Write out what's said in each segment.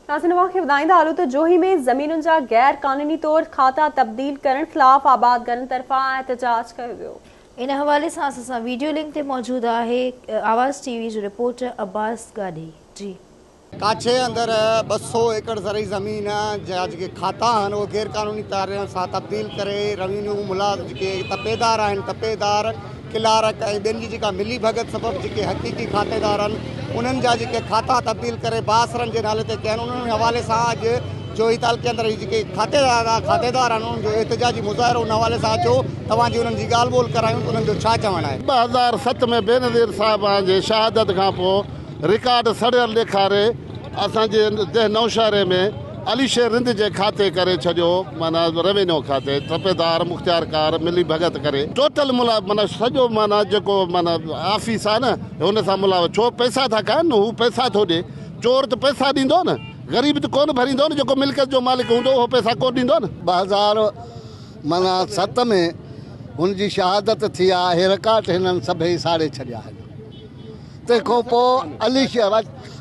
आलू तो जोही में ज़मीनुनि जा गैर कानूनी तौर खाता तब्दील करण खिलाफ़ आबादगारनि तरफ़ां एहतजाज कयो वियो। इन हवाले सां असां वीडियो लिंक ते मौजूद है आवाज़ टीवी जो रिपोर्टर अब्बास गाड़ी जी। काछे अंदर 200 एकड़ ज़रई ज़मीन जा जेके खाता आहिनि उहे गैर कानूनी तरीक़े सां तब्दील करे रेवेन्यू मुलाज़ जेके तपेदार आहिनि तपेदार किलारक ऐं ॿियनि जी जेका मिली भगत सबबि जेके हक़ीक़ी खातेदार आहिनि उन्हनि जा जेके खाता तब्दील करे बासरनि जे नाले ते कया आहिनि उन्हनि हवाले सां अॼु जोही तालुके अंदर जेके खातेदार आहिनि उन्हनि जो एहतजाजी मुज़ाहिरो उन हवाले सां अचो तव्हांजी उन्हनि जी ॻाल्हि ॿोल करायूं त उन्हनि जो छा चवणु आहे। 2007 में बेनज़ीर साहिब जे शहादत खां पोइ रिकॉर्ड सड़ियल ॾेखारे असांजे नौशहरे में अलीशेर रिंद जे खाते करे छॾियो माना रेवेन्यू खाते तपेदार मुख्तियारकार मिली भगत करे टोटल मुला माना सॼो माना जेको माना ऑफिस आहे न हुन सां मुलाव छो पैसा था खाइनि न हू पैसा थो ॾिए चोर त पैसा ॾींदो न ग़रीब त कोन भरींदो न जेको मिल्कियत जो मालिक हूंदो उहो पैसा कोन ॾींदो न। 2007 में हुनजी शहादत थी आहे हे रिकॉर्ड हिननि सभई साड़े छॾिया आहिनि। तंहिंखां पोइ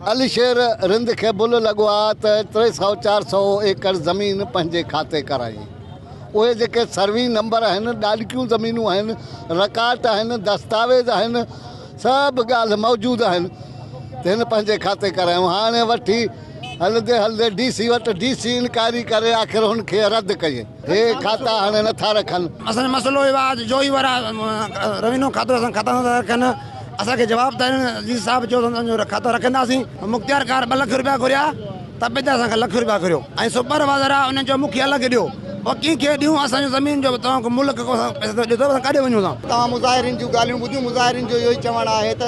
अलीशेर रिंद खे बुल लॻो आहे त 300-400 एकड़ ज़मीन पंहिंजे खाते कराई। उहे जेके सर्वी नंबर आहिनि ॾाढियूं ज़मीनूं आहिनि रिकॉर्ड आहिनि दस्तावेज़ आहिनि सभु ॻाल्हि मौजूदु आहिनि त हिन पंहिंजे खाते करायूं। हाणे वठी हलंदे हलंदे DC वटि DC इनकारी करे आख़िर हुनखे रद्द कई। हे खाता हाणे नथा रखनि। असांजो मसइलो इहो आहे जोही वारा रेवेन्यू खातो असां खाता नथा रखनि असांखे जवाब त जी साहब चयो खातो रखंदासीं। मुख्तियारकार 2 लख रुपया घुरिया तपेदार असांखे 1 लख रुपया घुरियो ऐं सुपरवाइज़र आहे उन्हनि जो मूंखे अलॻि ॾियो और कंहिंखे ॾियूं असांजो ज़मीन जो तव्हांखे मुल्क पैसा ॾियो त काॾे वञूं असां। तव्हां मुज़ाहिरीन जूं ॻाल्हियूं ॿुधियूं मुज़ाहिरीन जो इहो ई चवणु आहे त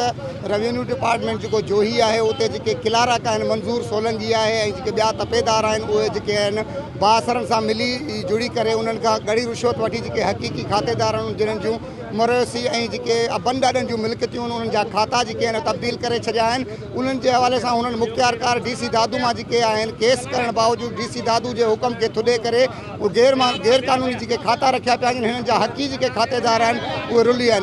रेवेन्यू डिपार्टमेंट जेको जोही आहे उते जेके किलारक आहिनि मंज़ूर सोलंकी आहे ऐं जेके ॿिया तपेदार आहिनि उहे जेके आहिनि बासरनि सां मिली जुड़ी करे उन्हनि खां ॻड़ी रिश्वत वठी जेके हक़ीक़ी खातेदार आहिनि जिन्हनि जूं मरसी ऐं जेके अबन ॾाॾनि जूं मिल्कियतूं उन्हनि जा खाता जेके आहिनि तब्दील करे छॾिया आहिनि उन्हनि जे हवाले सां हुननि मुख्तियारकार DC दादू मां जेके आहिनि केस करण बावजूदि DC दादू जे हुकम खे थुॾे करे उहे गैर कानूनी जेके खाता रखिया पिया आहिनि हिननि जा हक़ी जेके खातेदार आहिनि उहे रुली आहिनि।